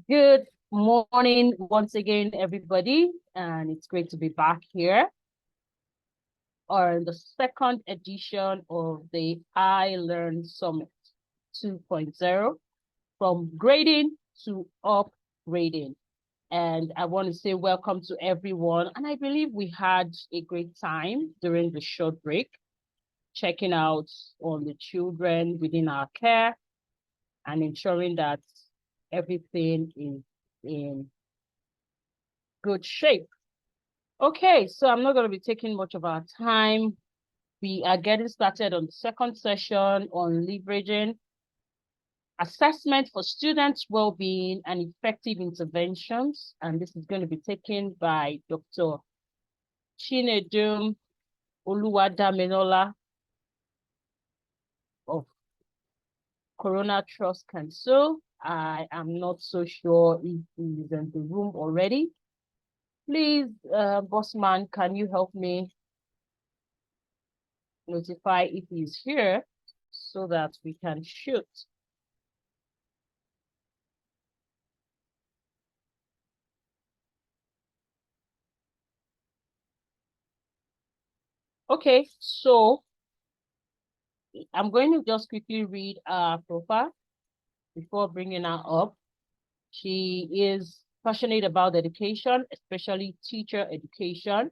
Good morning once again, everybody, and it's great to be back here on the second edition of the I Learn Summit 2.0, from grading to upgrading. And I want to say welcome to everyone. And I believe we had a great time during the short break, checking out on the children within our care and ensuring that everything is in good shape. Okay, so I'm not going to be taking much of our time. We are getting started on the second session on leveraging assessment for students' well-being and effective interventions. And this is going to be taken by Dr. Chinedum Oluwadaminola of Corona Trust Council. I am not so sure if he is in the room already. Please, Bossman, can you help me notify if he's here so that we can shoot? Okay, so I'm going to just quickly read her profile before bringing her up. She is passionate about education, especially teacher education,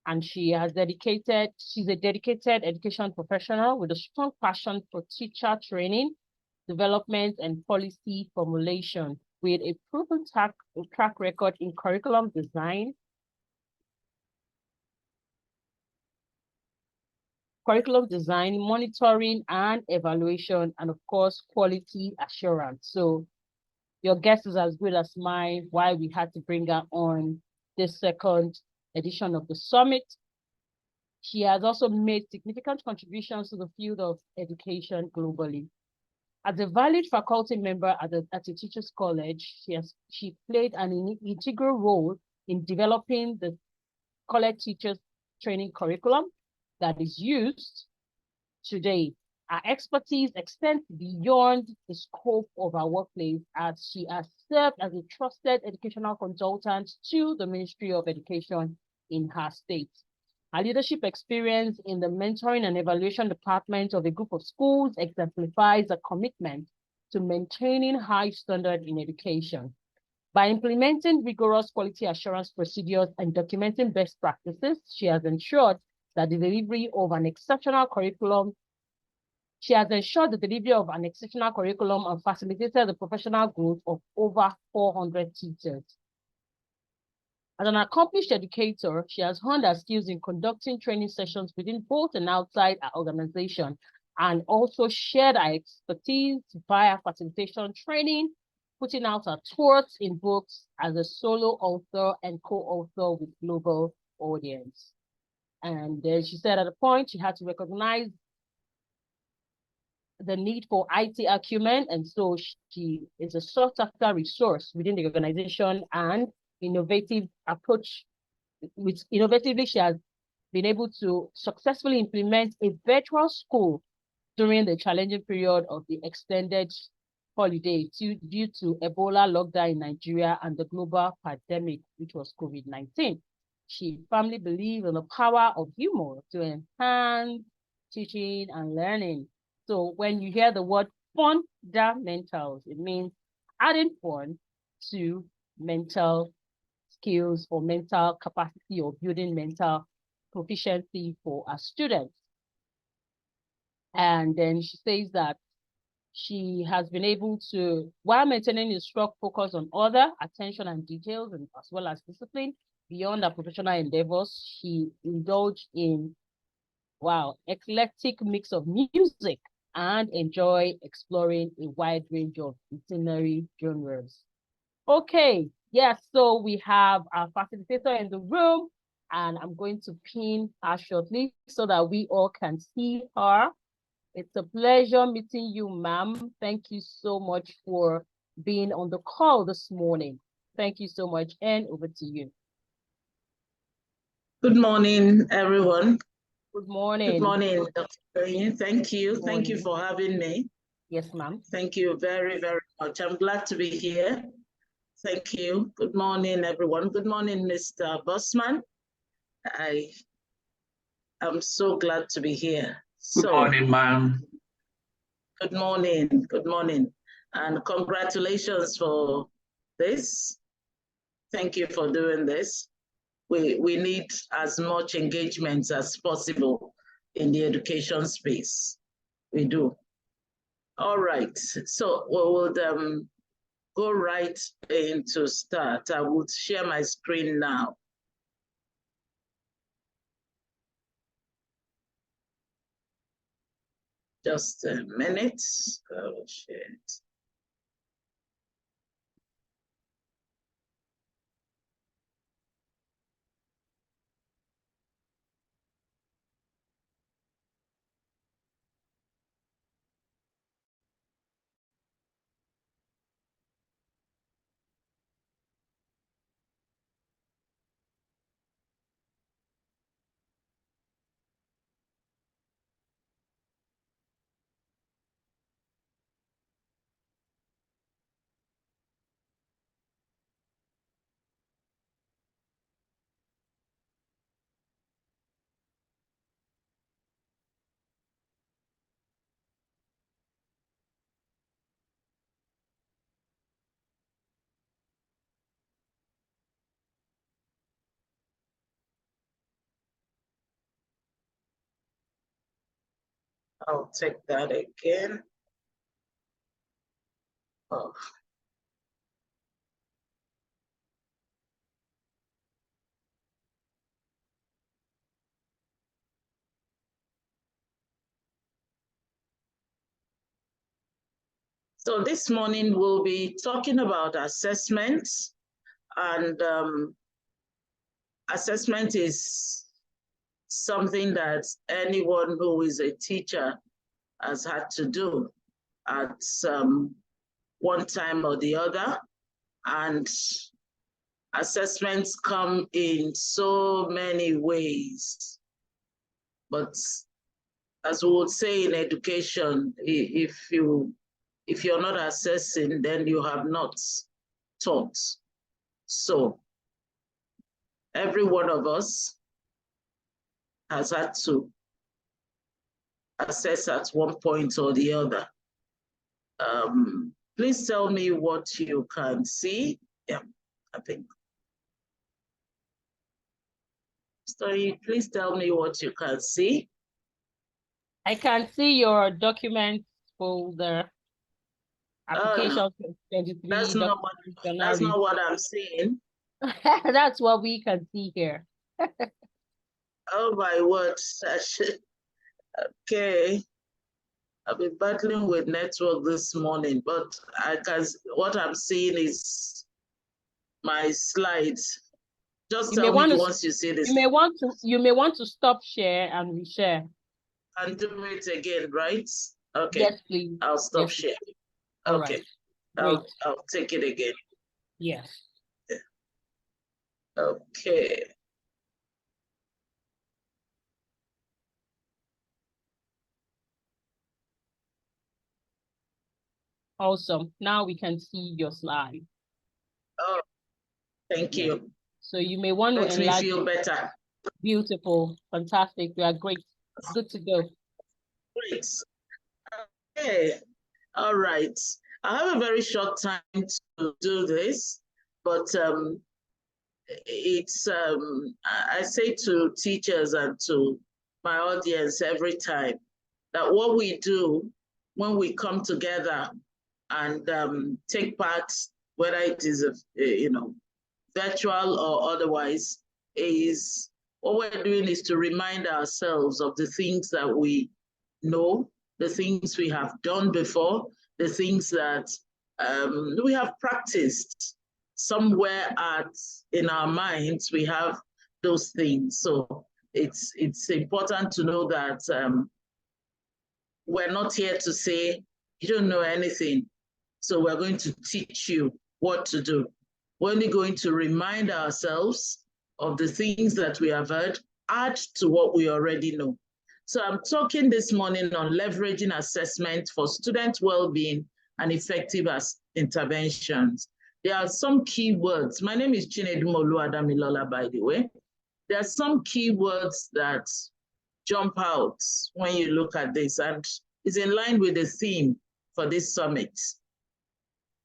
and she's a dedicated education professional with a strong passion for teacher training, development, and policy formulation, with a proven track record in curriculum design, monitoring and evaluation, and of course, quality assurance. So your guess is as good as mine why we had to bring her on this second edition of the summit. She has also made significant contributions to the field of education globally. As a valued faculty member at a teacher's college, she played an integral role in developing the college teachers training curriculum that is used today. Our expertise extends beyond the scope of our workplace, as she has served as a trusted educational consultant to the Ministry of Education in her state. Her leadership experience in the mentoring and evaluation department of a group of schools exemplifies a commitment to maintaining high standard in education. By implementing rigorous quality assurance procedures and documenting best practices, she has ensured that the delivery of an exceptional curriculum She has ensured the delivery of an exceptional curriculum and facilitated the professional growth of over 400 teachers. As an accomplished educator, she has honed her skills in conducting training sessions within both and outside her organization, and also shared her expertise via facilitation training, putting out her thoughts in books as a solo author and co-author with global audience. And she said at a point she had to recognize the need for IT acumen, and so she is a sought-after resource within the organization and innovative approach. Innovatively, she has been able to successfully implement a virtual school during the challenging period of the extended holiday due to Ebola lockdown in Nigeria and the global pandemic, which was COVID-19. She firmly believes in the power of humor to enhance teaching and learning. So when you hear the word fundamentals, it means adding fun to mental skills or mental capacity or building mental proficiency for our students. And then she says that she has been able to, while maintaining a strong focus on order, attention, and details, and as well as discipline, beyond her professional endeavors, she indulged in, eclectic mix of music and enjoy exploring a wide range of itinerary genres. Okay, yes, so we have our facilitator in the room, and I'm going to pin her shortly so that we all can see her. It's a pleasure meeting you, ma'am. Thank you so much for being on the call this morning. Thank you so much, and over to you. Good morning, everyone. Good morning. Good morning, Dr. Green. Thank you. Thank you for having me. Yes, ma'am. Thank you very, very much. I'm glad to be here. Thank you. Good morning, everyone. Good morning, Mr. Bossman. I am so glad to be here. Good morning, ma'am. Good morning. Good morning. And congratulations for this. Thank you for doing this. We need as much engagement as possible in the education space. We do. All right. So we will go right into start. I will share my screen now. Just a minute. Oh, shit. I'll take that again. Oh. So this morning we'll be talking about assessments, and assessment is something that anyone who is a teacher has had to do at one time or the other. And assessments come in so many ways. But as we would say in education, if you're not assessing, then you have not taught. So every one of us has had to assess at one point or the other. Please tell me what you can see. Yeah, I think. Story, please tell me what you can see. I can see your documents folder. Application 23. That's not what I'm seeing. That's what we can see here. Oh my word. Okay. I've been battling with network this morning, but what I'm seeing is my slides. Just tell me once you see this. You may want to stop share and reshare. And do it again, right? Okay. Yes, please. I'll stop share. All okay. Right. I'll take it again. Yes. Okay. Awesome. Now we can see your slide. Oh, thank you. So you may want to enlarge. Makes me feel better. Beautiful. Fantastic. We are great. Good to go. Great. Okay. All right. I have a very short time to do this, but it's I say to teachers and to my audience every time that what we do when we come together and take part, whether it is virtual or otherwise, is what we're doing is to remind ourselves of the things that we know, the things we have done before, the things that we have practiced. Somewhere in our minds, we have those things. So it's important to know that we're not here to say, you don't know anything, so we're going to teach you what to do. We're only going to remind ourselves of the things that we have heard, add to what we already know. So I'm talking this morning on leveraging assessment for student well-being and effective interventions. there are some key words. My name is Chinedumolu Adamilola, by the way. There are some key words that jump out when you look at this, and is in line with the theme for this summit.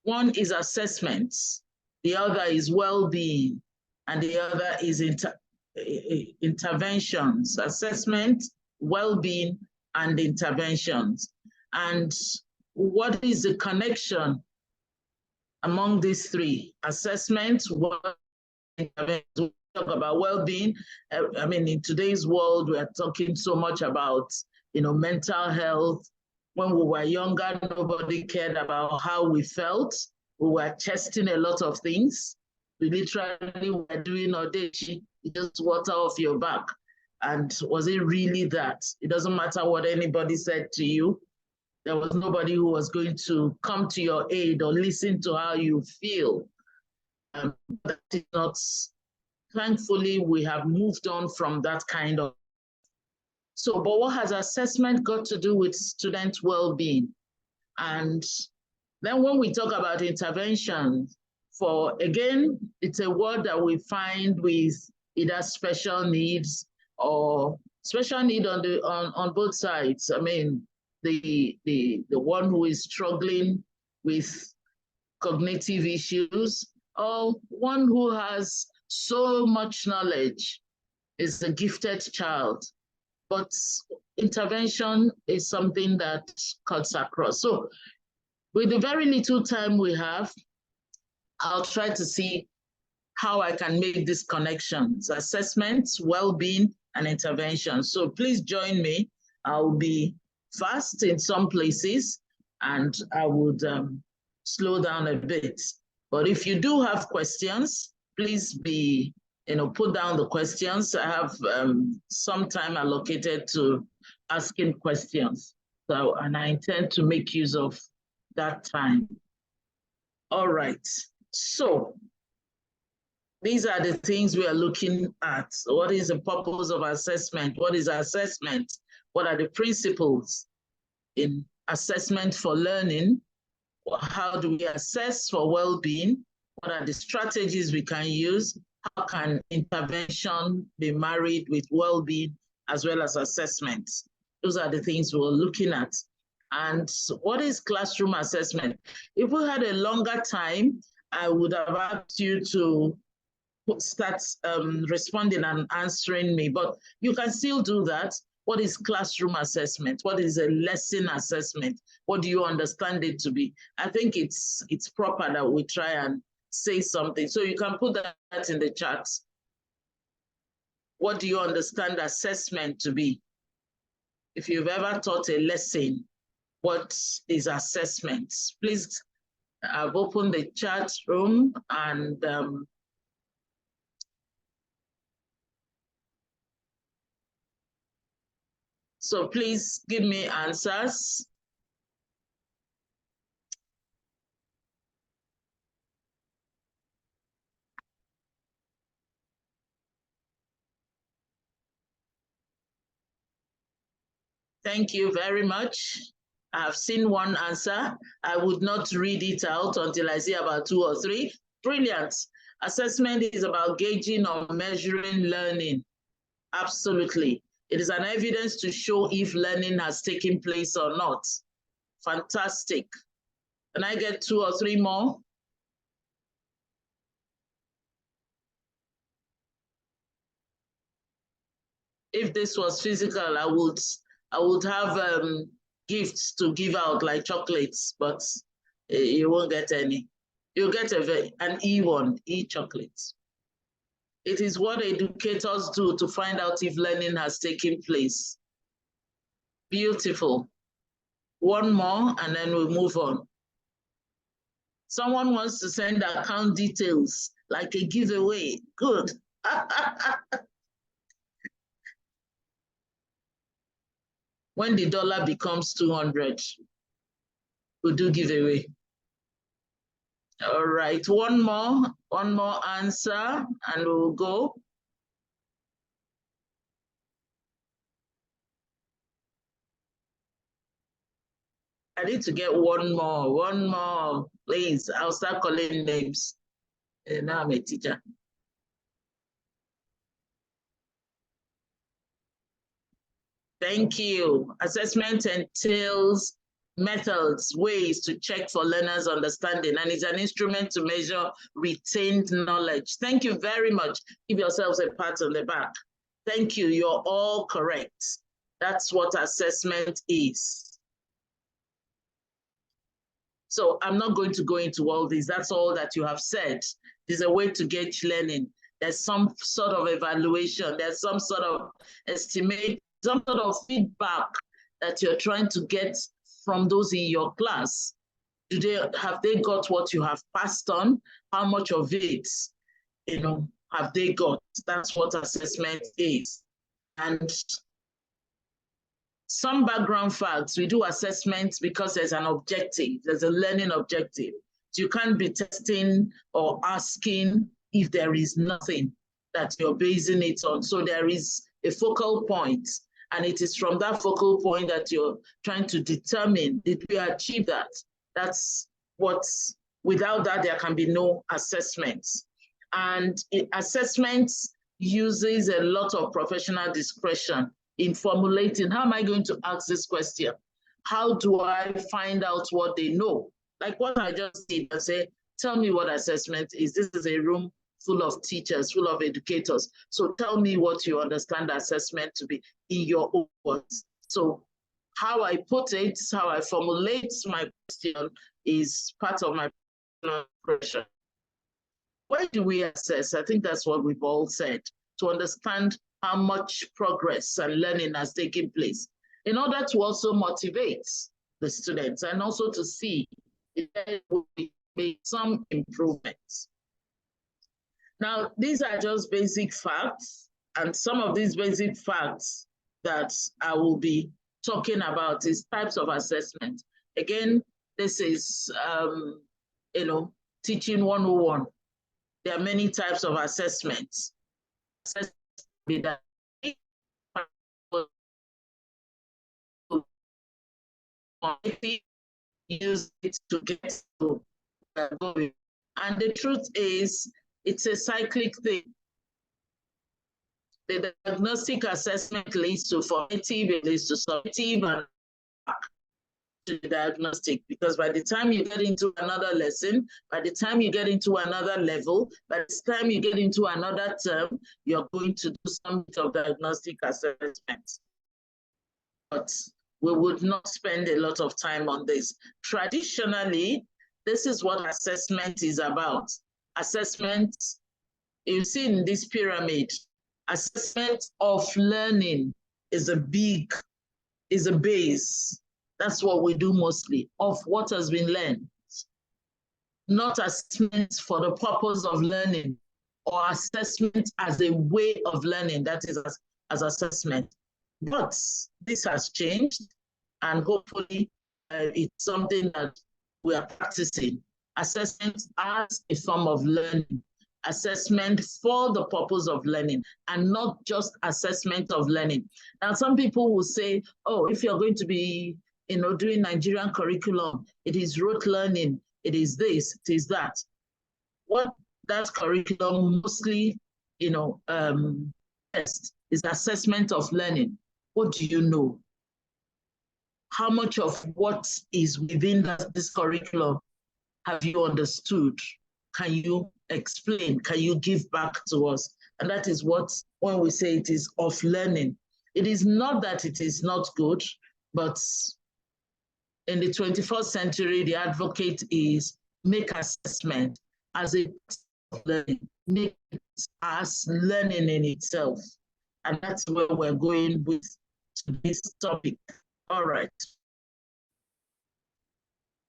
One is assessment, the other is well-being, and the other is interventions, assessment, well-being, and interventions. And what is the connection among these three? Assessment, interventions. We talk about well-being. I mean, in today's world, we are talking so much about, mental health. When we were younger, nobody cared about how we felt. We were testing a lot of things. We literally were doing audition, just water off your back. And was it really that? It doesn't matter what anybody said to you. There was nobody who was going to come to your aid or listen to how you feel. That is not, thankfully, we have moved on from that kind of. So, but what has assessment got to do with student well-being? And then when we talk about intervention, again, it's a word that we find with either special needs or special need on both sides. I mean, the one who is struggling with cognitive issues, or one who has so much knowledge, is a gifted child. But intervention is something that cuts across. So with the very little time we have, I'll try to see how I can make these connections: assessments, well-being, and intervention. So please join me. I'll be fast in some places, and I would slow down a bit. But if you do have questions, please put down the questions. I have some time allocated to asking questions. So, and I intend to make use of that time. All right. So these are the things we are looking at. What is the purpose of assessment? What is assessment? What are the principles in assessment for learning? How do we assess for well-being? What are the strategies we can use? How can intervention be married with well-being as well as assessment? Those are the things we're looking at. And what is classroom assessment? If we had a longer time, I would have asked you to start responding and answering me, but you can still do that. What is classroom assessment? What is a lesson assessment? What do you understand it to be? I think it's proper that we try and say something. So you can put that in the chat. What do you understand assessment to be? If you've ever taught a lesson, what is assessment? Please, I've opened the chat room, and so please give me answers. Thank you very much. I've seen one answer. I would not read it out until I see about 2 or 3. Brilliant. Assessment is about gauging or measuring learning. Absolutely. It is an evidence to show if learning has taken place or not. Fantastic. Can I get 2 or 3 more? If this was physical, I would have gifts to give out, like chocolates, but you won't get any. You'll get an E1, e-chocolate. It is what educators do to find out if learning has taken place. Beautiful. One more, and then we'll move on. Someone wants to send account details, like a giveaway. Good. When the dollar becomes 200, we'll do giveaway. All right, one more answer, and we'll go. I need to get one more, please. I'll start calling names. And now I'm a teacher. Thank you. Assessment entails methods, ways to check for learners' understanding, and is an instrument to measure retained knowledge. Thank you very much. Give yourselves a pat on the back. Thank you. You're all correct. That's what assessment is. So I'm not going to go into all this. That's all that you have said. There's a way to gauge learning. There's some sort of evaluation. There's some sort of estimate, some sort of feedback that you're trying to get from those in your class. Have they got what you have passed on? How much of it, have they got? That's what assessment is. And some background facts, we do assessments because there's an objective, there's a learning objective. So you can't be testing or asking if there is nothing that you're basing it on. So there is a focal point, and it is from that focal point that you're trying to determine, did we achieve that? That's what's, without that, there can be no assessments. And assessments uses a lot of professional discretion in formulating, how am I going to ask this question? How do I find out what they know? Like what I just did, I say, tell me what assessment is. This is a room full of teachers, full of educators. So tell me what you understand assessment to be in your own words. So how I put it, how I formulate my question is part of my question. Why do we assess? I think that's what we've all said, to understand how much progress and learning has taken place, in order to also motivate the students and also to see if there will be made some improvements. Now, these are just basic facts, and some of these basic facts that I will be talking about is types of assessment. Again, this is, teaching 101. There are many types of assessments. Use it to get to going. And the truth is, it's a cyclic thing. The diagnostic assessment leads to formative, it leads to summative, and back to the diagnostic, because by the time you get into another lesson, by the time you get into another level, by the time you get into another term, you're going to do some of diagnostic assessments. But we would not spend a lot of time on this. Traditionally, this is what assessment is about. Assessment, you see in this pyramid, assessment of learning is a base. That's what we do mostly, of what has been learned. Not assessment for the purpose of learning, or assessment as a way of learning, that is as assessment. But this has changed, and hopefully it's something that we are practicing. Assessment as a form of learning, assessment for the purpose of learning, and not just assessment of learning. Now, some people will say, oh, if you're going to be doing Nigerian curriculum, it is rote learning, it is this, it is that. What that curriculum mostly, test is assessment of learning. What do you know? How much of what is within this curriculum have you understood? Can you explain? Can you give back to us? And that is what, when we say it is of learning, it is not that it is not good, but in the 21st century, the advocate is make assessment as a learning, make it as learning in itself. And that's where we're going with this topic. All right.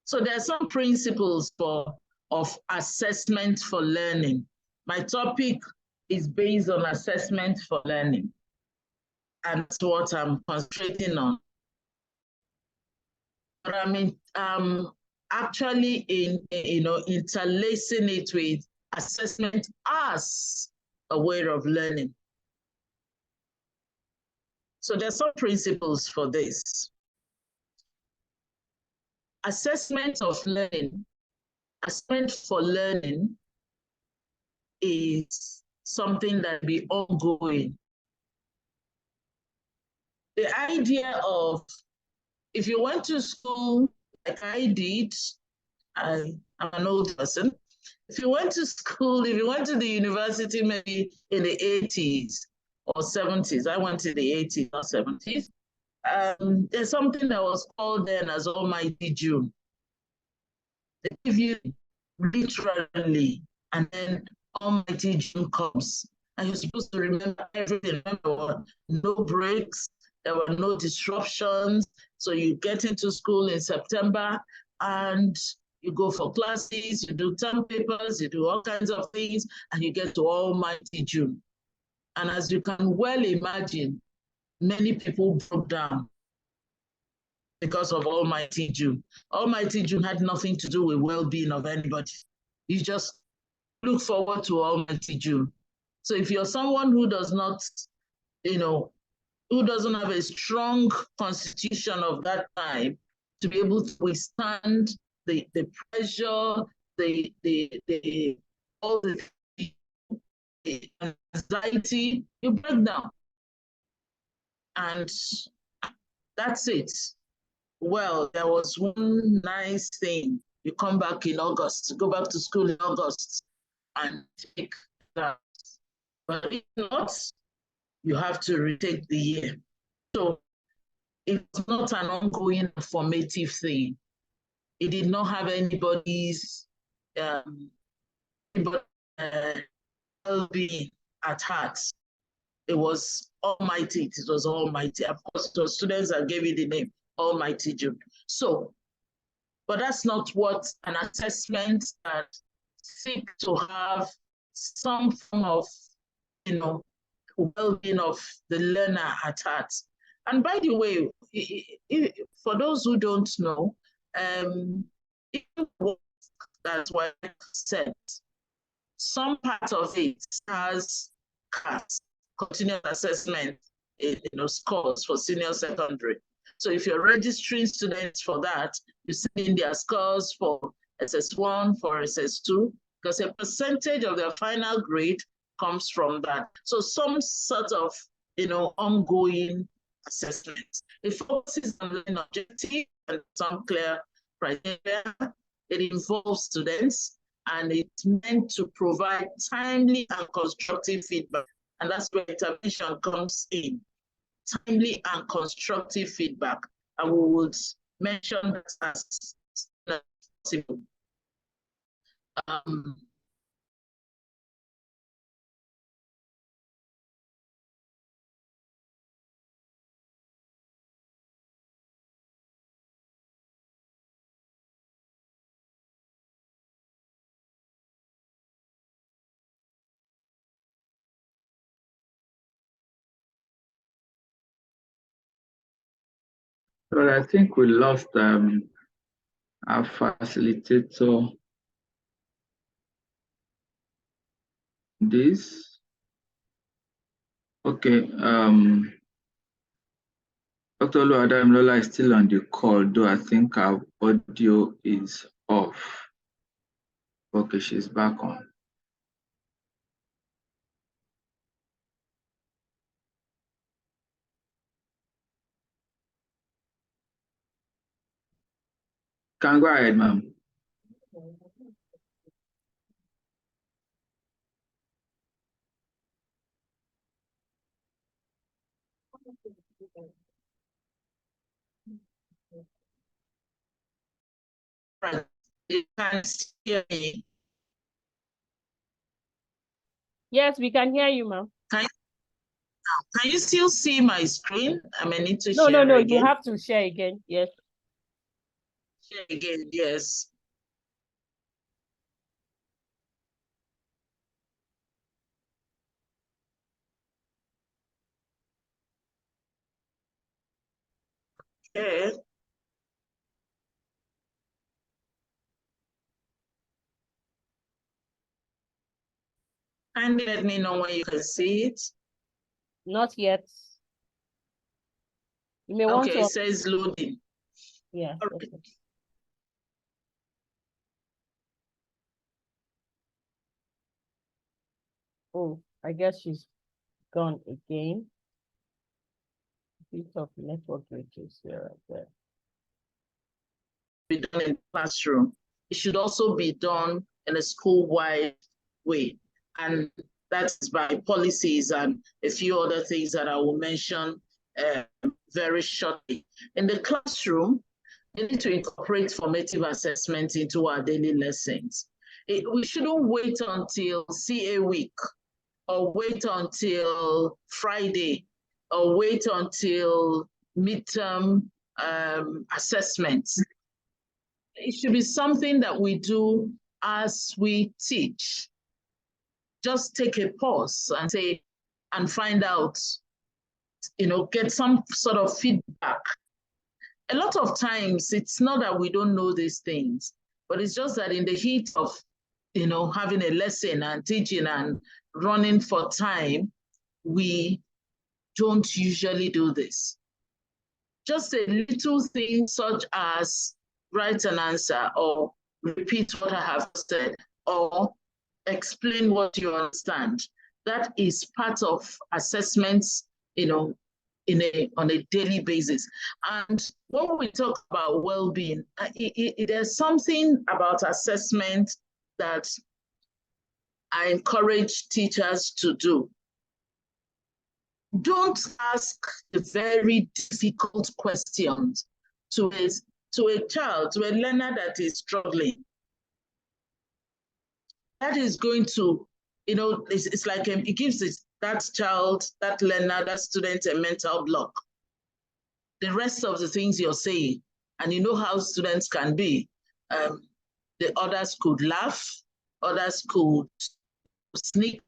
So there are some principles of assessment for learning. My topic is based on assessment for learning. And that's what I'm concentrating on. But I mean, actually interlacing it with assessment as a way of learning. So there's some principles for this. assessment of learning, assessment for learning is something that be ongoing. The idea of, if you went to school like I did, I'm an old person. If you went to school, if you went to the university maybe in the 80s or 70s, I went to the 80s or 70s, there's something that was called then as Almighty June. They give you literally, and then Almighty June comes. And you're supposed to remember everything. Remember what? No breaks, there were no disruptions. So you get into school in September and you go for classes, you do term papers, you do all kinds of things, and you get to Almighty June. And as you can well imagine, many people broke down because of Almighty June. Almighty June had nothing to do with well-being of anybody. You just look forward to Almighty June. So if you're someone who does not, who doesn't have a strong constitution of that time to be able to withstand the pressure, all the anxiety, you break down. And that's it. Well, there was one nice thing. You come back in August, go back to school in August and take that. But if not, you have to retake the year. So it's not an ongoing formative thing. It did not have anybody's well-being at heart. It was Almighty. It was Almighty. Of course, the students that gave it the name Almighty June. So, but that's not what an assessment that seeks to have some form of, well-being of the learner at heart. And by the way, for those who don't know, that's what I said. Some part of it has CAS, continuous assessment, scores for senior secondary. So if you're registering students for that, you send in their scores for SS1, for SS2, because a percentage of their final grade comes from that. So some sort of, ongoing assessment. It focuses on an objective and some clear criteria. It involves students, and it's meant to provide timely and constructive feedback. And that's where intervention comes in. Timely and constructive feedback. And we would mention that as possible. But I think we lost our facilitator. This. Okay. Dr. Oluwadamilola is still on the call, though I think our audio is off. Okay, she's back on. Can go ahead, ma'am. You can hear me. Yes, we can hear you, ma'am. Can you still see my screen? I may need to share again. No, you have to share again. Yes. Share again, yes. Okay. Kindly let me know when you can see it. Not yet. You may want to. Okay, it says loading. Yeah. Okay. Oh, I guess she's gone again. Bit of network glitches here and there. Be done in the classroom. It should also be done in a school-wide way. And that's by policies and a few other things that I will mention very shortly. In the classroom, we need to incorporate formative assessment into our daily lessons. We shouldn't wait until CA week or wait until Friday or wait until midterm assessments. It should be something that we do as we teach. Just take a pause and say, and find out, get some sort of feedback. A lot of times, it's not that we don't know these things, but it's just that in the heat of, having a lesson and teaching and running for time, we don't usually do this. Just a little thing such as write an answer or repeat what I have said or explain what you understand. That is part of assessments, on a daily basis. And when we talk about well-being, there's something about assessment that I encourage teachers to do. Don't ask the very difficult questions to a child, to a learner that is struggling. That is going to, it's like it gives that child, that learner, that student a mental block. The rest of the things you're saying, and you know how students can be, the others could laugh, others could sneak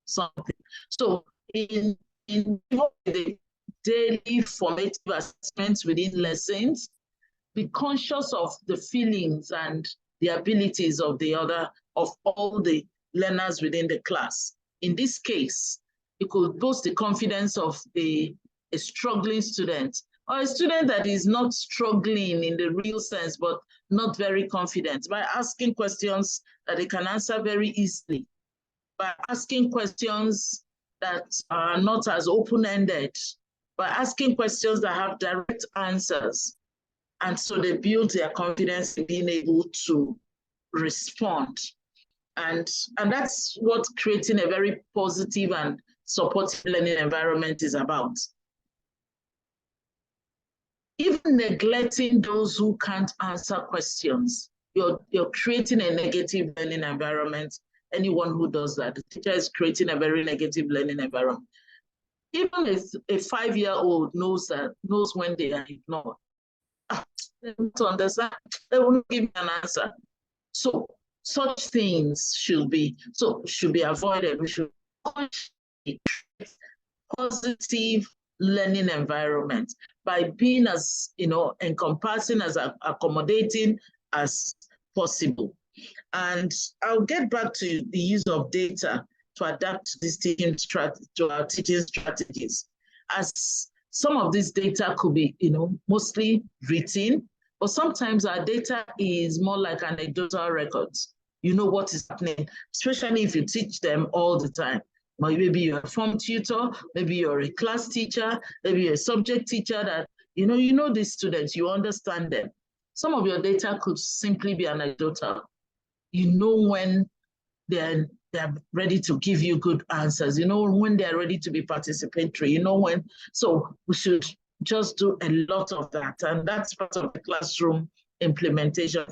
something. So in the daily formative assessments within lessons, be conscious of the feelings and the abilities of all the learners within the class. In this case, it could boost the confidence of a struggling student or a student that is not struggling in the real sense, but not very confident, by asking questions that they can answer very easily, by asking questions that are not as open-ended, by asking questions that have direct answers. And so they build their confidence in being able to respond. And that's what creating a very positive and supportive learning environment is about. Even neglecting those who can't answer questions, you're creating a negative learning environment. Anyone who does that, the teacher is creating a very negative learning environment. Even if a 5-year-old knows when they are ignored, they don't understand, they won't give an answer. So such things should be avoided. We should positive learning environment by being as encompassing, as accommodating as possible. And I'll get back to the use of data to adapt this to our teaching strategies. As some of this data could be, mostly written, but sometimes our data is more like anecdotal records. You know what is happening, especially if you teach them all the time. Maybe you're a form tutor, maybe you're a class teacher, maybe you're a subject teacher that, you know these students, you understand them. Some of your data could simply be anecdotal. You know when they're ready to give you good answers, you know when they're ready to be participatory, you know when. So we should just do a lot of that. And that's part of the classroom implementation.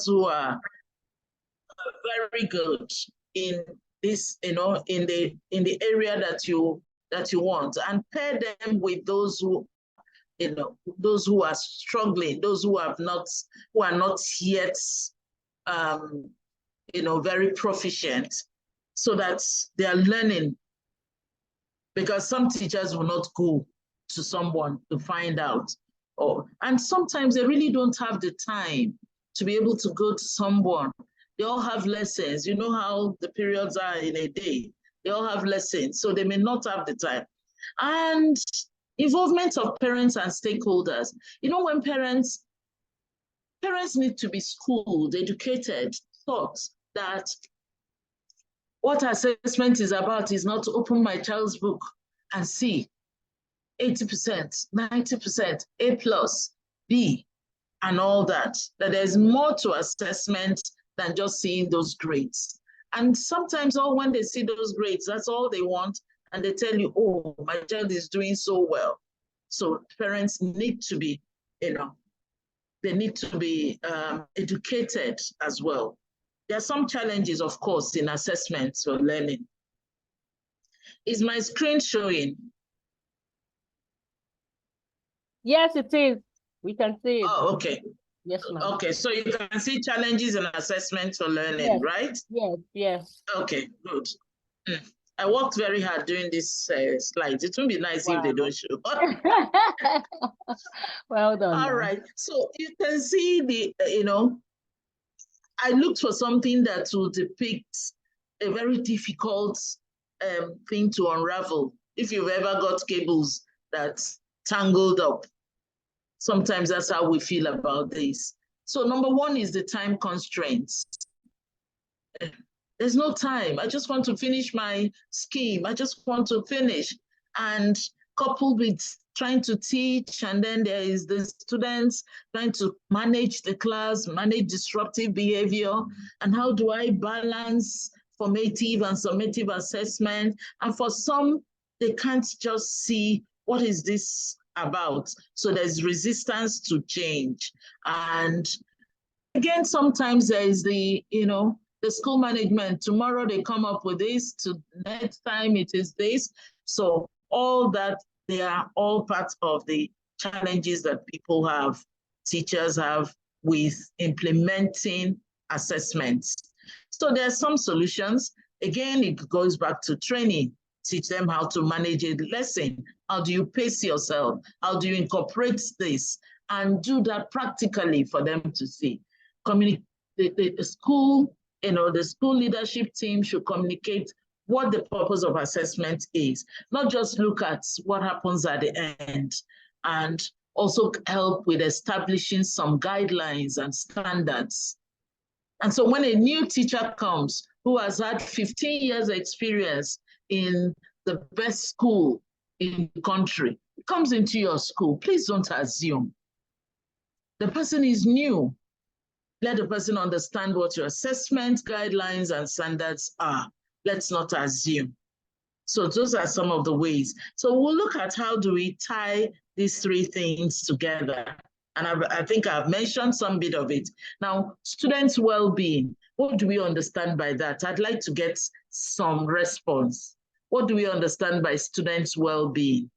Who are very good in this, in the area that you want, and pair them with those who are struggling, those who are not yet very proficient, so that they are learning because some teachers will not go to someone to find out. And sometimes they really don't have the time to be able to go to someone. They all have lessons. You know how the periods are in a day. They all have lessons, so they may not have the time. And involvement of parents and stakeholders. You know, when parents need to be schooled, educated, taught that what assessment is about is not to open my child's book and see 80%, 90%, A+, B, and all that. That there's more to assessment than just seeing those grades. And sometimes when they see those grades, that's all they want. And they tell you, oh, my child is doing so well. So parents need to be, they need to be educated as well. There are some challenges, of course, in assessment for learning. Is my screen showing? Yes, it is. We can see it. Oh, okay. Yes, ma'am. Okay, so you can see challenges in assessment for learning, yes. right? Yes, yes. Okay, good. I worked very hard doing this slides. It would be nice if they don't show. Well done. All right, so you can see the, I looked for something that will depict a very difficult thing to unravel. If you've ever got cables that's tangled up, sometimes that's how we feel about this. So number one is the time constraints. There's no time. I just want to finish my scheme. I just want to finish. And coupled with trying to teach, and then there is the students trying to manage the class, manage disruptive behavior, and how do I balance formative and summative assessment? And for some, they can't just see what is this about. So there's resistance to change. And again, sometimes there is the school management. Tomorrow they come up with this, next time it is this. So all that, they are all parts of the challenges that people have, teachers have with implementing assessments. So there are some solutions. Again, it goes back to training. Teach them how to manage a lesson. How do you pace yourself? How do you incorporate this? And do that practically for them to see. The school, the school leadership team should communicate what the purpose of assessment is, not just look at what happens at the end, and also help with establishing some guidelines and standards. And so when a new teacher comes who has had 15 years experience in the best school in the country, comes into your school, please don't assume. The person is new. Let the person understand what your assessment guidelines and standards are. Let's not assume. So those are some of the ways. So we'll look at how do we tie these three things together. And I think I've mentioned some bit of it. Now, students' well-being, what do we understand by that? I'd like to get some response. What do we understand by students' well-being?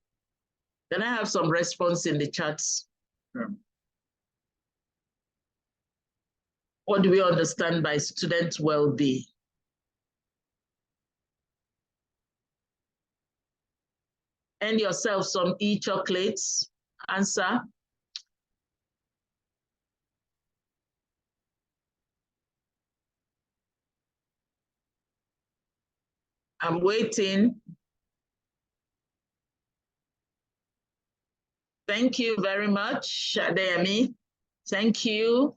Can I have some response in the chats? What do we understand by student well-being? And yourself some e-chocolates. Answer. I'm waiting. Thank you very much, Adeyemi. Thank you.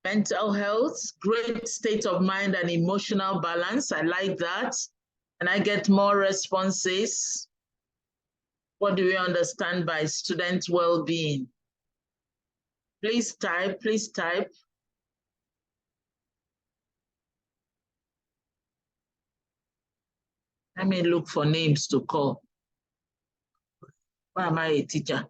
Mental health, great state of mind and emotional balance. I like that. And I get more responses. What do we understand by student well-being? Please type, please type. Let me look for names to call. Why am I a teacher?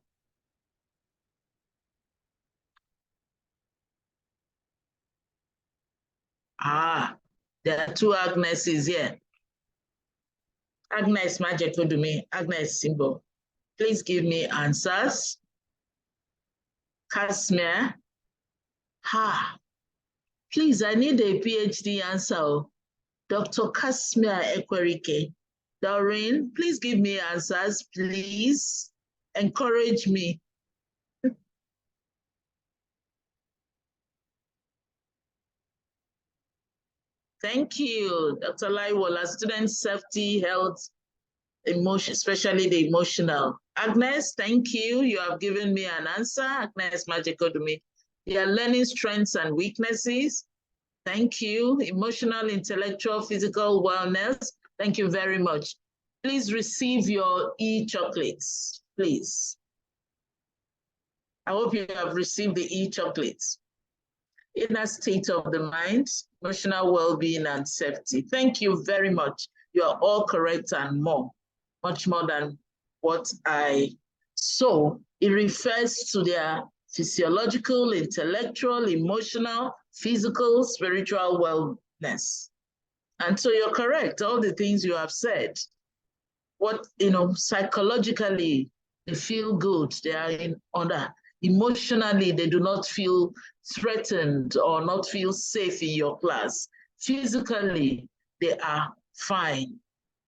Ah, there are two Agneses here. Agnes Majekodumi, Agnes Simbo. Please give me answers. Kasmir. Ha. Please, I need a PhD answer. Dr. Kasmia Ekwerike. Doreen, please give me answers, please. Encourage me. Thank you, Dr. Laiwola. Student safety, health, emotion, especially the emotional. Agnes, thank you. You have given me an answer. Agnes Majikodumi. Your learning strengths and weaknesses. Thank you. Emotional, intellectual, physical wellness. Thank you very much. Please receive your e-chocolates, please. I hope you have received the e-chocolates. Inner state of the mind, emotional well-being and safety. Thank you very much. You are all correct and more, much more than what I saw. It refers to their physiological, intellectual, emotional, physical, spiritual wellness. And so you're correct, all the things you have said. What, psychologically, they feel good, they are in order. Emotionally, they do not feel threatened or not feel safe in your class. Physically, they are fine.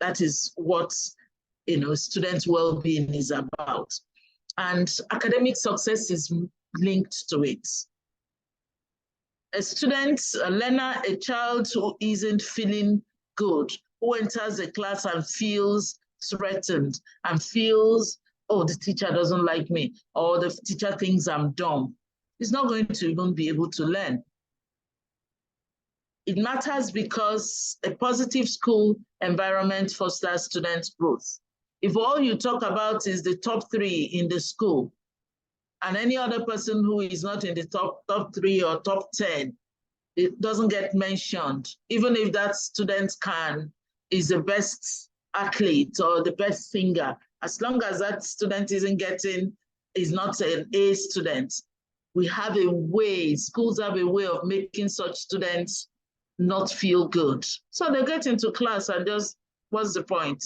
That is what, student well-being is about. And academic success is linked to it. A student, a learner, a child who isn't feeling good, who enters a class and feels threatened and feels, oh, the teacher doesn't like me, or the teacher thinks I'm dumb, is not going to even be able to learn. It matters because a positive school environment fosters student growth. If all you talk about is the top 3 in the school, and any other person who is not in the top 3 or top 10, it doesn't get mentioned, even if that student is the best athlete or the best singer, as long as that student is not an A student. We have a way, schools have a way of making such students not feel good. So they get into class and just, what's the point?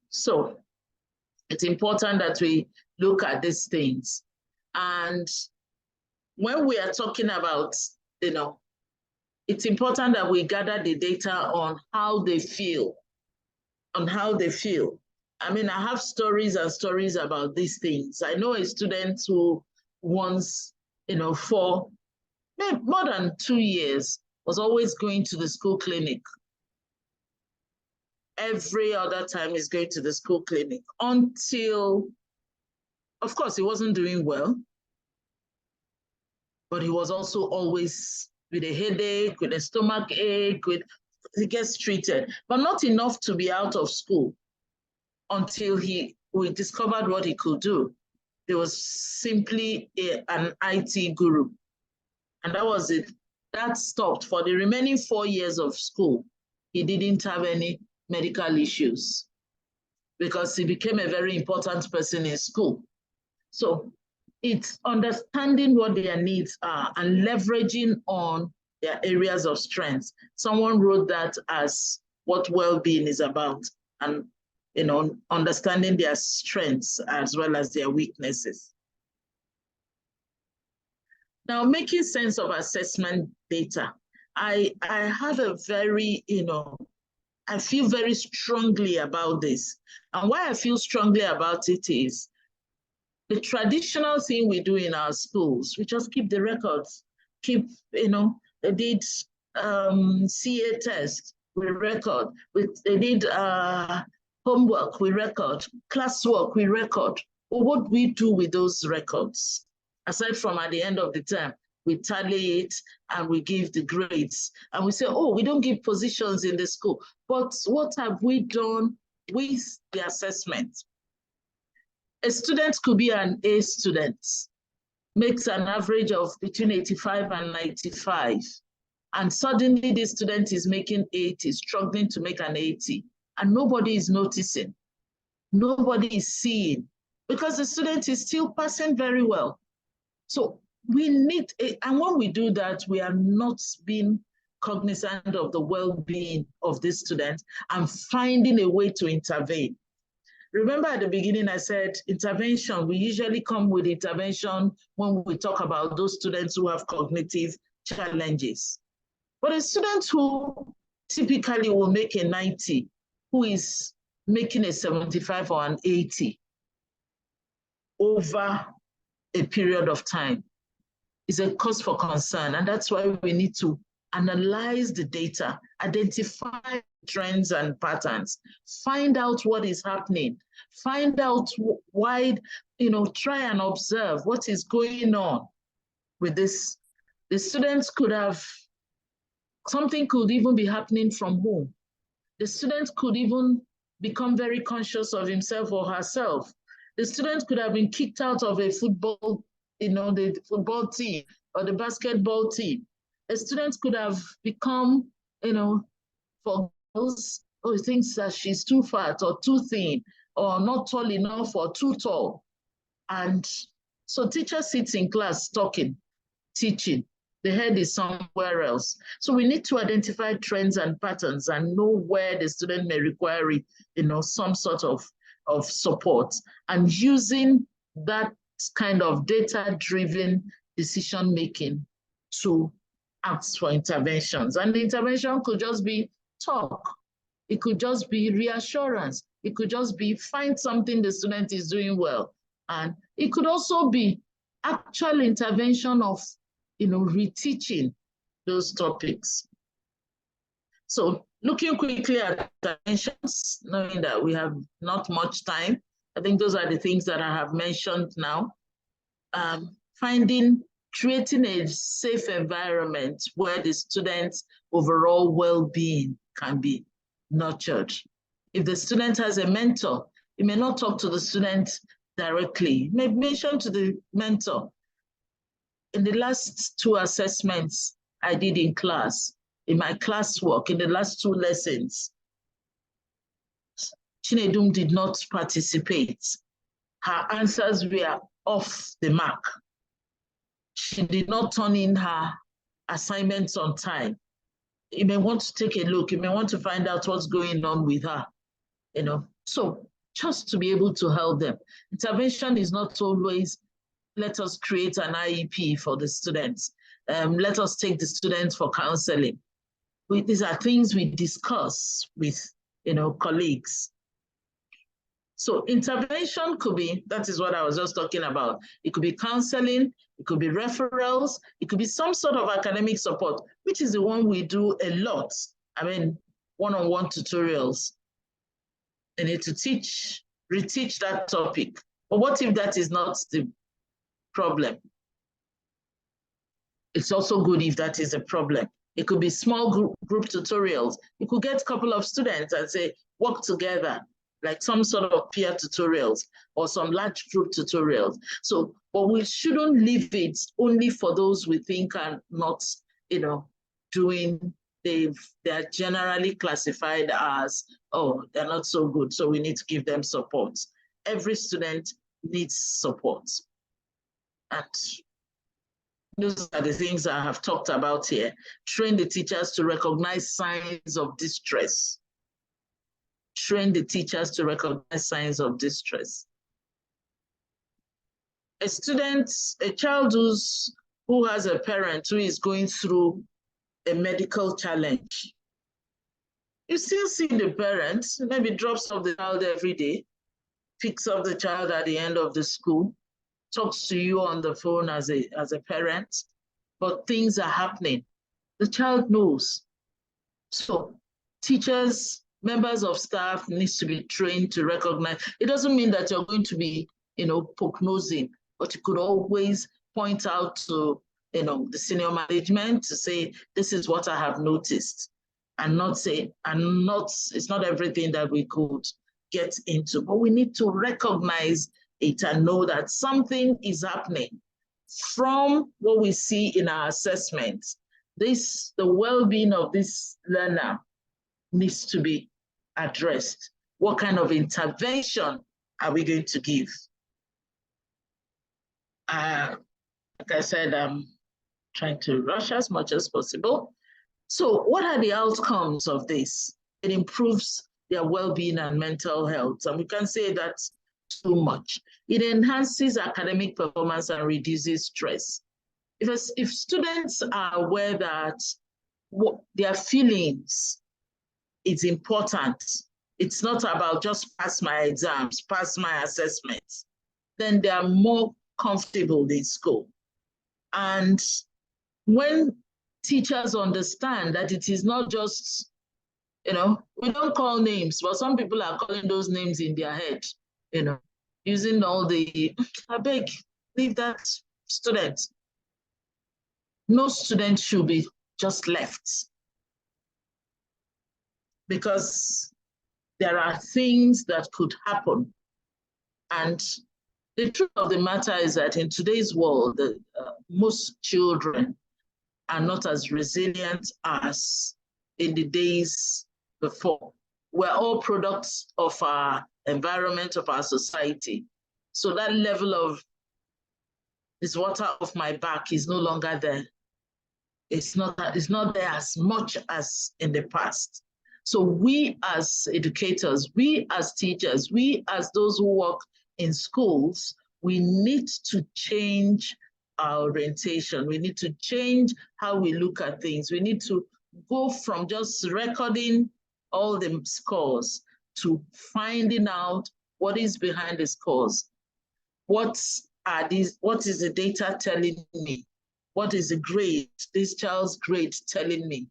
So it's important that we look at these things. And when we are talking about, it's important that we gather the data on how they feel, I mean, I have stories and stories about these things. I know a student who once, for more than 2 years, was always going to the school clinic. Every other time he's going to the school clinic until, of course, he wasn't doing well, but he was also always with a headache, with a stomach ache, he gets treated, but not enough to be out of school until we discovered what he could do. There was simply an IT guru, and that was it. That stopped. For the remaining 4 years of school, he didn't have any medical issues because he became a very important person in school. So it's understanding what their needs are and leveraging on their areas of strength. Someone wrote that as what well-being is about, and understanding their strengths as well as their weaknesses. Now, making sense of assessment data. I have a very, I feel very strongly about this. And why I feel strongly about it is the traditional thing we do in our schools, we just keep the records, they did CA test, we record, they did homework, we record, classwork, we record. But what do we do with those records? Aside from at the end of the term, we tally it and we give the grades. And we say, oh, we don't give positions in the school. But what have we done with the assessment? A student could be an A student, makes an average of between 85 and 95. And suddenly this student is making 80, struggling to make an 80. And nobody is noticing. Nobody is seeing because the student is still passing very well. So we need, and when we do that, we are not being cognizant of the well-being of this student and finding a way to intervene. Remember at the beginning, I said intervention, we usually come with intervention when we talk about those students who have cognitive challenges. But a student who typically will make a 90, who is making a 75 or an 80 over a period of time is a cause for concern. And that's why we need to analyze the data, identify trends and patterns, find out what is happening, find out why, try and observe what is going on with this. The students could have, something could even be happening from home. The student could even become very conscious of himself or herself. The student could have been kicked out of a football, the football team or the basketball team. A student could have become, for girls, thinks that she's too fat or too thin or not tall enough or too tall. And so teacher sits in class talking, teaching. The head is somewhere else. So we need to identify trends and patterns and know where the student may require, some sort of support, and using that kind of data-driven decision-making to ask for interventions. And the intervention could just be talk. It could just be reassurance. It could just be find something the student is doing well. And it could also be actual intervention of reteaching those topics. So looking quickly at interventions, knowing that we have not much time, I think those are the things that I have mentioned now. Creating a safe environment where the student's overall well-being can be nurtured. If the student has a mentor, you may not talk to the student directly. You may mention to the mentor, in the last 2 assessments I did in class, in my classwork, in the last 2 lessons, Chinedum did not participate. Her answers were off the mark. She did not turn in her assignments on time. You may want to take a look. You may want to find out what's going on with her. So just to be able to help them. Intervention is not always, let us create an IEP for the students. Let us take the students for counseling. These are things we discuss with, colleagues. So intervention could be, that is what I was just talking about. It could be counseling, it could be referrals, it could be some sort of academic support, which is the one we do a lot. I mean, one-on-one tutorials. They need to reteach that topic. But what if that is not the problem? It's also good if that is a problem. It could be small group tutorials. You could get a couple of students and say, work together, like some sort of peer tutorials or some large group tutorials. So, but we shouldn't leave it only for those we think are not, doing, they're generally classified as, oh, they're not so good, so we need to give them support. Every student needs support. And those are the things I have talked about here. Train the teachers to recognize signs of distress. Train the teachers to recognize signs of distress. A child who has a parent who is going through a medical challenge, you still see the parent, maybe drops off the child every day, picks up the child at the end of the school, talks to you on the phone as a parent, but things are happening. The child knows. So teachers, members of staff needs to be trained to recognize. It doesn't mean that you're going to be, poke-nosing, but you could always point out to, the senior management to say, this is what I have noticed, and not say, it's not everything that we could get into, but we need to recognize it and know that something is happening. From what we see in our assessments, the well-being of this learner needs to be addressed. What kind of intervention are we going to give? Like I said, I'm trying to rush as much as possible. So what are the outcomes of this? It improves their well-being and mental health. And we can say that's too much. It enhances academic performance and reduces stress. If students are aware that their feelings is important. It's not about just pass my exams, pass my assessments. Then they are more comfortable in school. And when teachers understand that it is not just, we don't call names, but some people are calling those names in their head, using all the, I beg, leave that student. No student should be just left, because there are things that could happen. And the truth of the matter is that in today's world, most children are not as resilient as in the days before. We're all products of our environment, of our society. So that level of "this water off my back" is no longer there. It's not there as much as in the past. So we as educators, we as teachers, we as those who work in schools, we need to change our orientation. We need to change how we look at things. We need to go from just recording all the scores to finding out what is behind the scores. What is the data telling me? What is the grade, this child's grade telling me?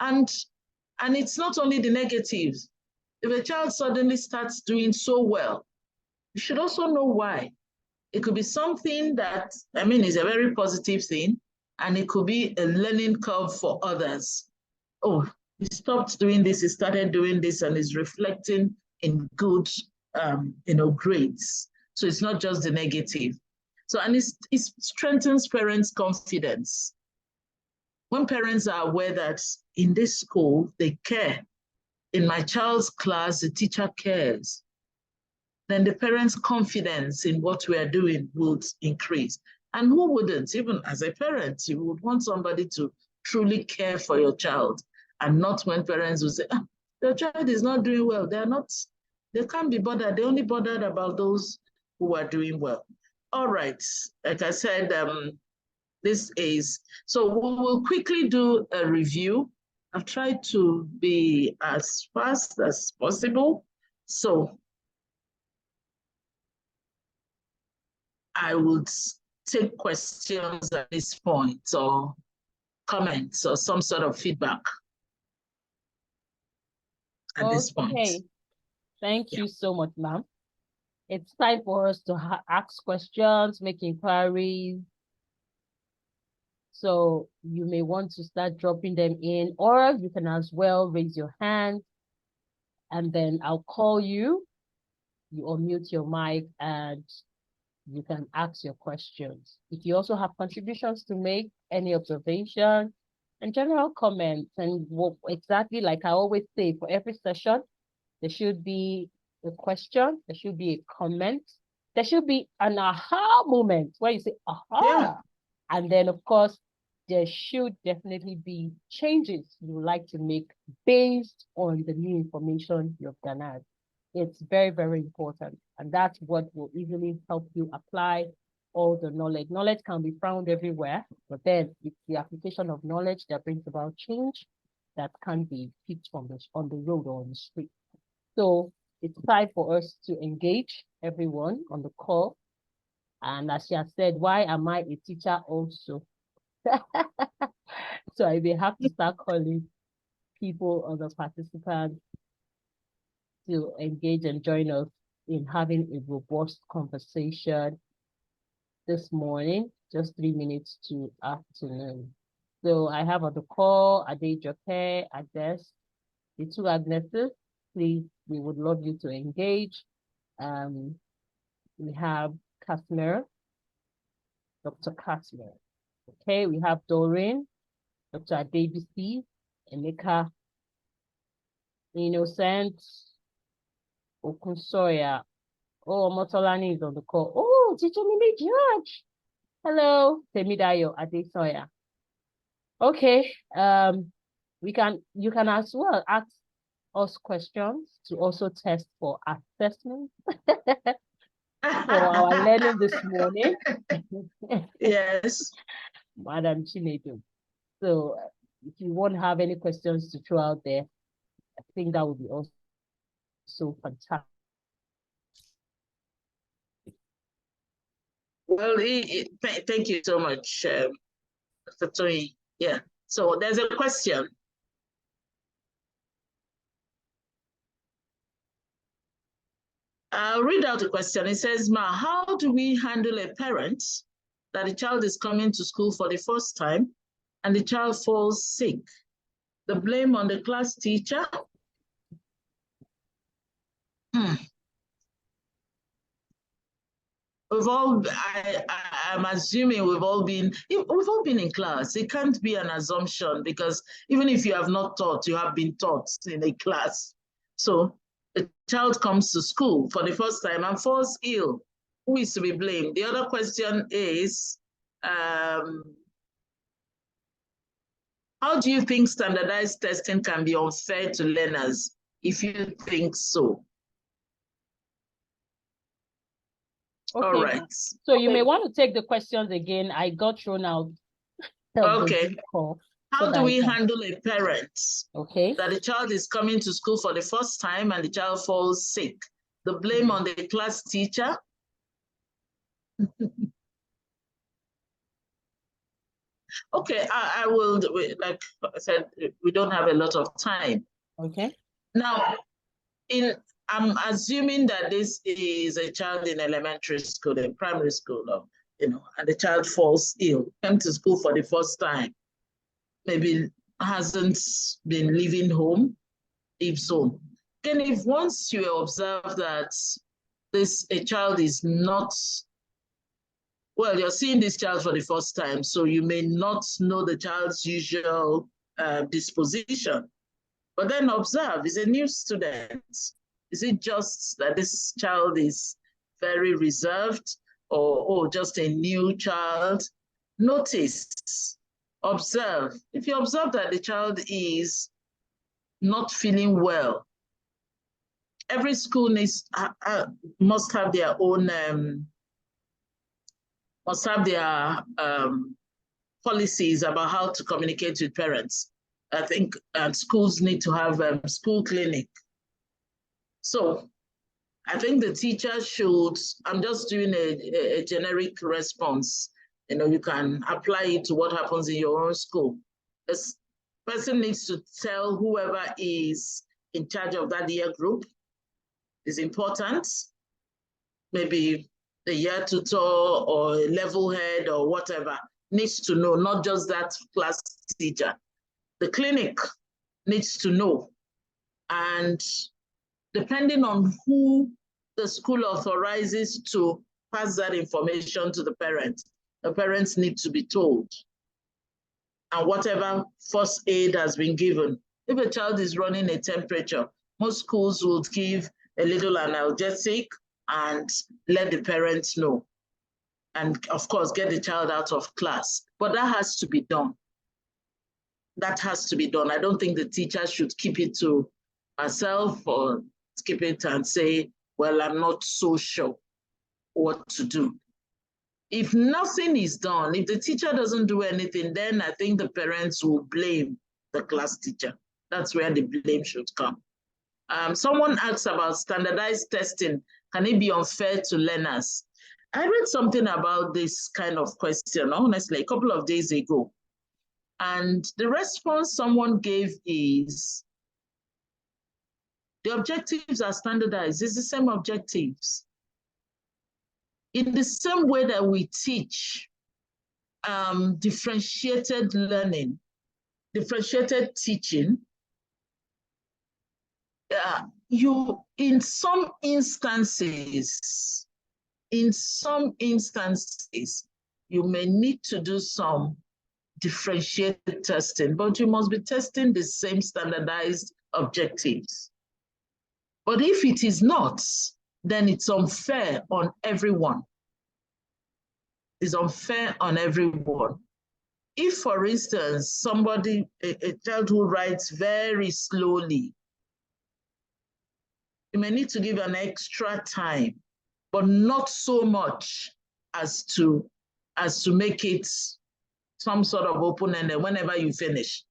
And it's not only the negatives. If a child suddenly starts doing so well, you should also know why. It could be something that, is a very positive thing, and it could be a learning curve for others. Oh, he stopped doing this, he started doing this, and is reflecting in good, grades. So it's not just the negative. So, and it strengthens parents' confidence. When parents are aware that in this school, they care, in my child's class, the teacher cares, then the parents' confidence in what we are doing would increase. And who wouldn't? Even as a parent, you would want somebody to truly care for your child, and not when parents will say, your child is not doing well. They can't be bothered. They're only bothered about those who are doing well. All right, like I said, so we will quickly do a review. I've tried to be as fast as possible. So I would take questions at this point, or comments, or some sort of feedback at this point. Okay, thank you so much, ma'am. It's time for us to ask questions, make inquiries. So you may want to start dropping them in, or you can as well raise your hand, and then I'll call you. You unmute your mic and you can ask your questions. If you also have contributions to make, any observation and general comments, and what exactly, like I always say, for every session, there should be a question, there should be a comment, there should be an aha moment where you say, aha. Yeah. And then, of course, there should definitely be changes you would like to make based on the new information you've gathered. It's very, very important. And that's what will easily help you apply all the knowledge. Knowledge can be found everywhere, but then it's the application of knowledge that brings about change that can be picked on the road or on the street. So it's time for us to engage everyone on the call. And as she has said, why am I a teacher also? So I may have to start calling people, other participants, to engage and join us in having a robust conversation this morning, just 3 minutes to afternoon. So I have on the call Adejoke, Ades, the two Agneses. Please, we would love you to engage. We have Kasmer, Dr. Kasmer. Okay, we have Doreen, Dr. Adebisi, Emeka, Innocent, Okunsoya. Oh, Motolani is on the call. Oh, Teacher Mimi George. Hello, Temidayo Adesoya. Okay, you can as well ask us questions to also test for assessment for our learning this morning. Yes. Madam Chinedu. So if you won't have any questions to throw out there, I think that would be also fantastic. Well, thank you so much, Dr. Tony. Yeah. So there's a question. I'll read out the question. It says, Ma, how do we handle a parent that the child is coming to school for the first time and the child falls sick? The blame on the class teacher? I'm assuming we've all been in class. It can't be an assumption, because even if you have not taught, you have been taught in a class. So the child comes to school for the first time and falls ill. Who is to be blamed? The other question is, how do you think standardized testing can be unfair to learners, if you think so? Okay. All right. So you may want to take the questions again. I got thrown out. Okay. How do we handle a parent that the child is coming to school for the first time and the child falls sick? The blame on the class teacher? Okay, I will, like I said, we don't have a lot of time. Okay. Now, I'm assuming that this is a child in elementary school, in primary school, or, and the child falls ill, came to school for the first time, maybe hasn't been leaving home, leaves home. And if once you observe that a child is not, well, you're seeing this child for the first time, so you may not know the child's usual disposition. But then observe, is a new student. Is it just that this child is very reserved, or just a new child? Notice, observe. If you observe that the child is not feeling well, every school must have their own, policies about how to communicate with parents. I think schools need to have a school clinic. So I think the teacher should, I'm just doing a generic response. You can apply it to what happens in your own school. This person needs to tell whoever is in charge of that year group is important, maybe the year tutor or a level head or whatever needs to know, not just that class teacher. The clinic needs to know. And depending on who the school authorizes to pass that information to the parents need to be told. And whatever first aid has been given. If a child is running a temperature, most schools would give a little analgesic and let the parents know. And of course, get the child out of class. But that has to be done. That has to be done. I don't think the teacher should keep it to herself or skip it and say, well, I'm not so sure what to do. If nothing is done, if the teacher doesn't do anything, then I think the parents will blame the class teacher. That's where the blame should come. Someone asked about standardized testing. Can it be unfair to learners? I read something about this kind of question, honestly, a couple of days ago. And the response someone gave is, the objectives are standardized. It's the same objectives. In the same way that we teach differentiated learning, differentiated teaching, in some instances, you may need to do some differentiated testing, but you must be testing the same standardized objectives. But if it is not, then it's unfair on everyone. It's unfair on everyone. If, for instance, a child who writes very slowly, you may need to give an extra time, but not so much as to make it some sort of open-ended whenever you finish.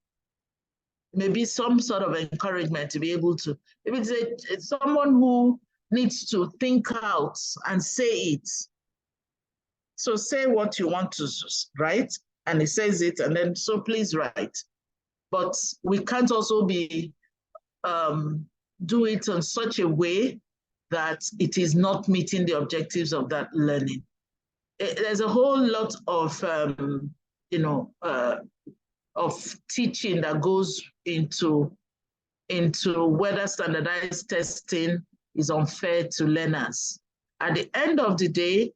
maybe some sort of encouragement to be able to, if it's someone who needs to think out and say it. So say what you want to write, and he says it, and then so please write. But we can't also be do it in such a way that it is not meeting the objectives of that learning. There's a whole lot of of teaching that goes into whether standardized testing is unfair to learners. At the end of the day,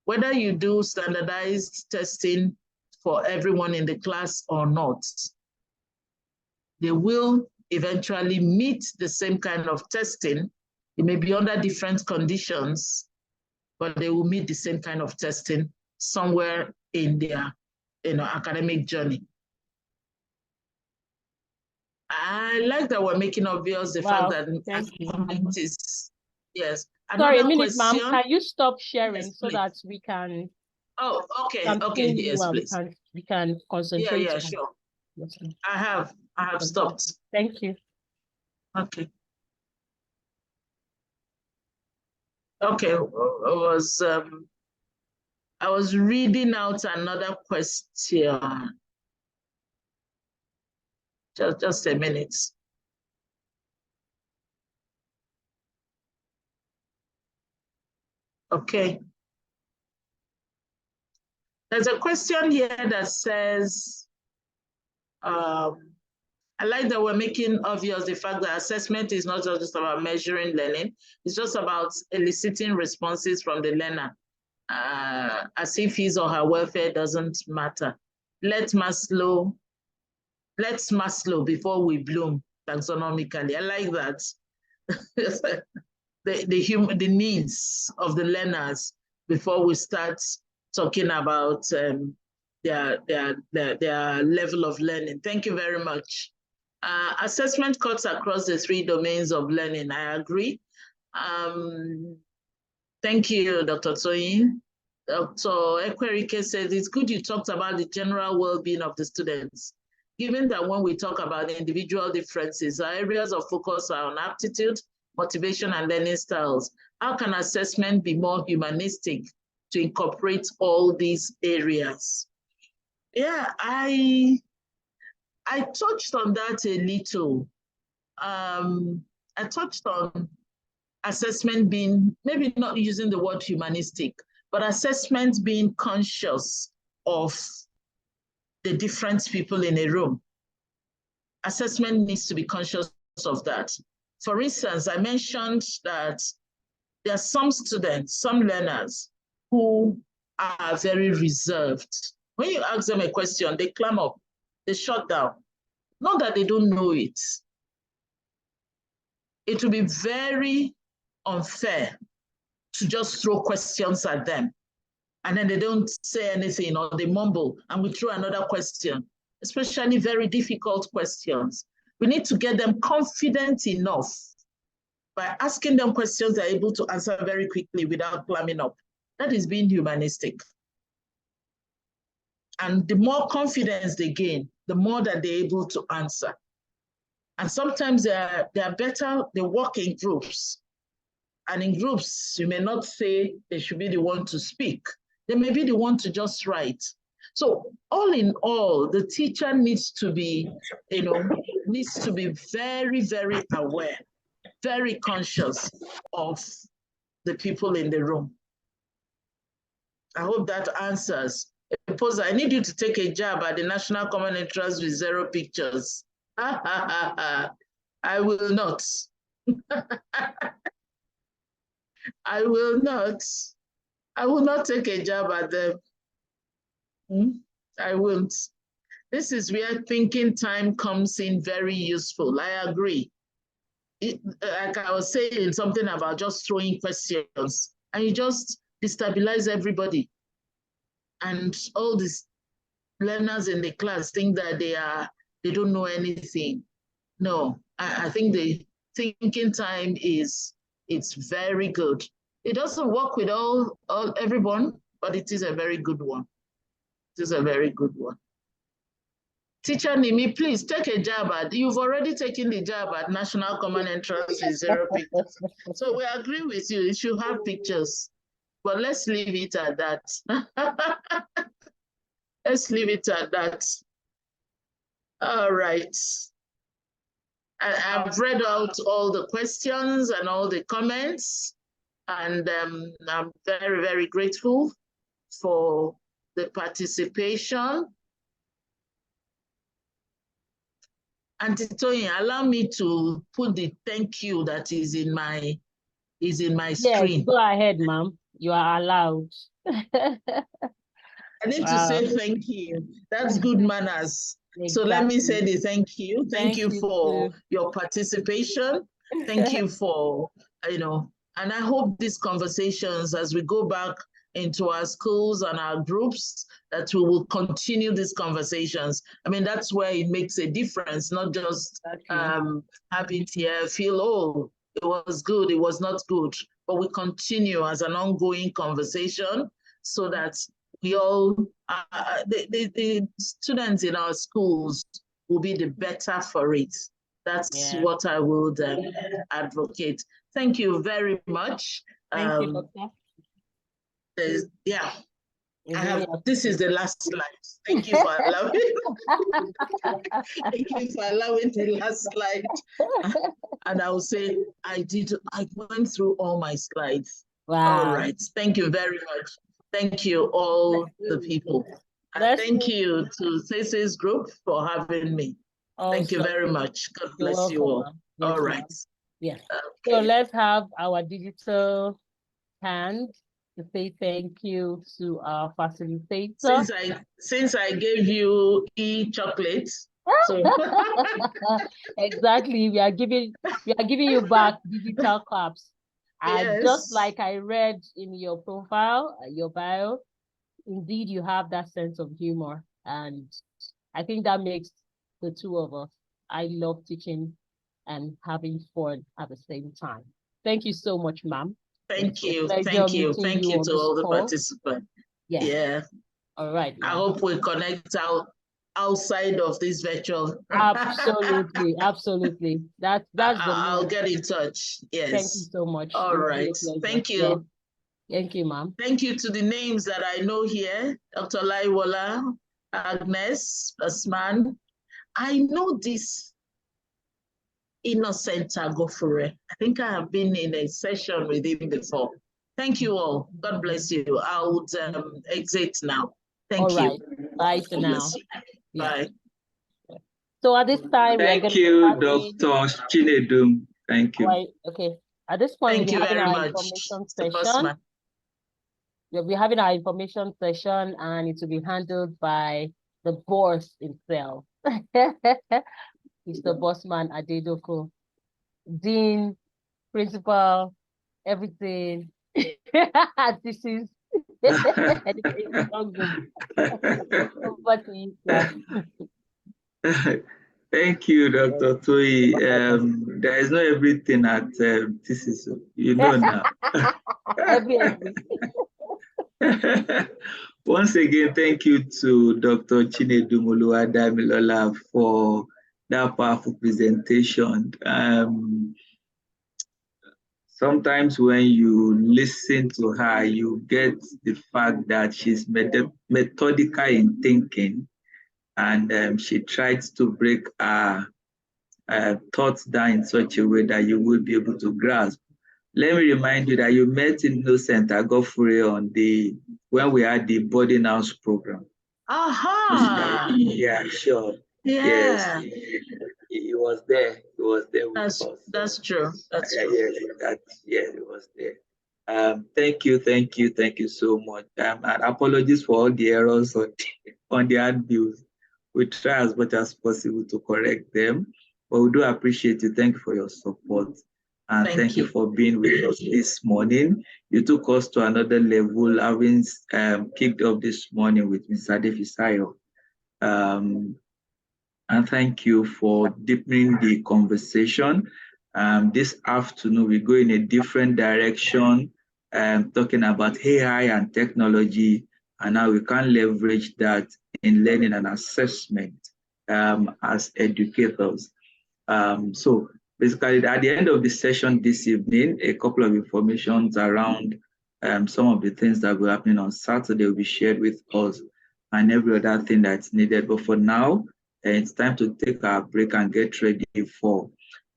whether you do standardized testing for everyone in the class or not, they will eventually meet the same kind of testing. It may be under different conditions, but they will meet the same kind of testing somewhere in their academic journey. I like that we're making obvious the fact that it is, yes. Sorry, a minute, ma'am. Can you stop sharing so that we can? Oh, okay, okay, yes, please. We can concentrate. Yeah, sure. Yes, I have stopped. Thank you. Okay. Okay, I was reading out another question. Just a minute. Okay. There's a question here that says, I like that we're making obvious the fact that assessment is not just about measuring learning, it's just about eliciting responses from the learner, as if his or her welfare doesn't matter. Let's Maslow before we bloom taxonomically. I like that. the needs of the learners before we start talking about their level of learning. Thank you very much. Assessment cuts across the 3 domains of learning. I agree. Thank you, Dr. Toyin. Dr. Ekwerike says, it's good you talked about the general well-being of the students. Given that when we talk about the individual differences, our areas of focus are on aptitude, motivation, and learning styles. How can assessment be more humanistic to incorporate all these areas? Yeah, I touched on that a little. I touched on assessment being, maybe not using the word humanistic, but assessment being conscious of the different people in a room. Assessment needs to be conscious of that. For instance, I mentioned that there are some students, some learners who are very reserved. When you ask them a question, they clam up, they shut down. Not that they don't know it. It will be very unfair to just throw questions at them and then they don't say anything or they mumble and we throw another question, especially very difficult questions. We need to get them confident enough by asking them questions they're able to answer very quickly without climbing up. That is being humanistic. And the more confidence they gain, the more that they're able to answer. And sometimes they're better, they work in groups. And in groups, you may not say they should be the one to speak. They may be the one to just write. So all in all, the teacher needs to be, very, very aware, very conscious of the people in the room. I hope that answers. I need you to take a jab at the National Common Entrance with 0 pictures. I will not. I will not take a jab at them. I won't. This is where thinking time comes in very useful. I agree. Like I was saying something about just throwing questions and you just destabilize everybody. And all these learners in the class think that they don't know anything. No, I think the thinking time it's very good. It doesn't work with everyone, but it is a very good one. It is a very good one. Teacher Nimi, please take a jab at, you've already taken the jab at National Common Entrance with 0 pictures. So we agree with you, you should have pictures, but let's leave it at that. Let's leave it at that. All right. I've read out all the questions and all the comments, and I'm very, very grateful for the participation. And Titoyin, allow me to put the thank you that is in my screen. Yes, go ahead, ma'am. You are allowed. I need to say thank you. That's good manners. Exactly. So let me say the thank you. Thank you for your participation. Thank you for, and I hope these conversations as we go back into our schools and our groups, that we will continue these conversations. I mean, that's where it makes a difference, not just have it here, feel, oh, it was good, it was not good, but we continue as an ongoing conversation so that we all, the students in our schools will be the better for it. That's what I would advocate. Thank you very much. Thank you, Doctor. This is the last slide. Thank you for allowing. Thank you for allowing the last slide. And I will say, I went through all my slides. Wow. All right. Thank you very much. Thank you, all the people. And thank you to Stacey's group for having me. Awesome. Thank you very much. God bless you all. All right. Yeah. Okay. So let's have our digital hand to say thank you to our facilitator. Since I gave you e-chocolate. So. Exactly. We are giving you back digital cups. And just like I read in your profile, your bio, indeed you have that sense of humor. And I think that makes the two of us. I love teaching and having fun at the same time. Thank you so much, ma'am. Thank you. Thank you. Thank you to all the participants. Yeah. All right. I hope we connect outside of this virtual. Absolutely. Absolutely. That's I'll get in touch. Yes. Thank you so much. All right. Thank you. Yeah. Thank you, ma'am. Thank you to the names that I know here. Dr. Laiwola, Agnes, Asman. I know this Innocent Agofure. I think I have been in a session with him before. Thank you all. God bless you. I would exit now. Thank you. All right. Bye for now. Bye. So at this time, thank you, Dr. Chinedum. Thank you. Right. Okay. At this point, we're having our information session. We're having our information session, and it will be handled by the boss himself. Mr. Bossman Adedoko, Dean, Principal, everything. This is over to you, sir. Thank you, Dr. Toyi. There is not everything at this is, you know now. Once again, thank you to Dr. Chinedum Oluwadamilola for that powerful presentation. Sometimes when you listen to her, you get the fact that she's methodical in thinking, and she tries to break her thoughts down in such a way that you will be able to grasp. Let me remind you that you met Innocent Agofure on when we had the boarding house program. Aha! Yeah, sure. Yeah. Yes, he was there. He was there with us. That's true. That's true. Yeah, he was there. Thank you so much. And apologies for all the errors on the handbills. We try as much as possible to correct them, but we do appreciate you. Thank you for your support. And thank you for being with us this morning. You took us to another level, having kicked off this morning with Mr. Adefisayo. And thank you for deepening the conversation. This afternoon, we go in a different direction, talking about AI and technology, and how we can leverage that in learning and assessment. as educators. So basically, at the end of the session this evening, a couple of informations around some of the things that will happen on Saturday will be shared with us, and every other thing that's needed. But for now, it's time to take our break and get ready for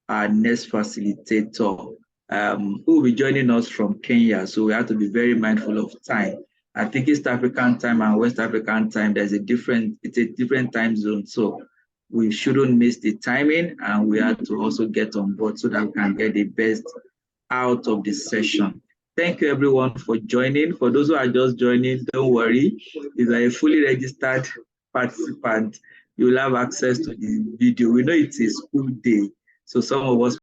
our next facilitator, who will be joining us from Kenya. So we have to be very mindful of time. I think East African time and West African time, it's a different time zone. So we shouldn't miss the timing, and we have to also get on board so that we can get the best out of the session. Thank you everyone for joining. For those who are just joining, don't worry. If you are a fully registered participant, you will have access to the video. We know it's a school day, so some of us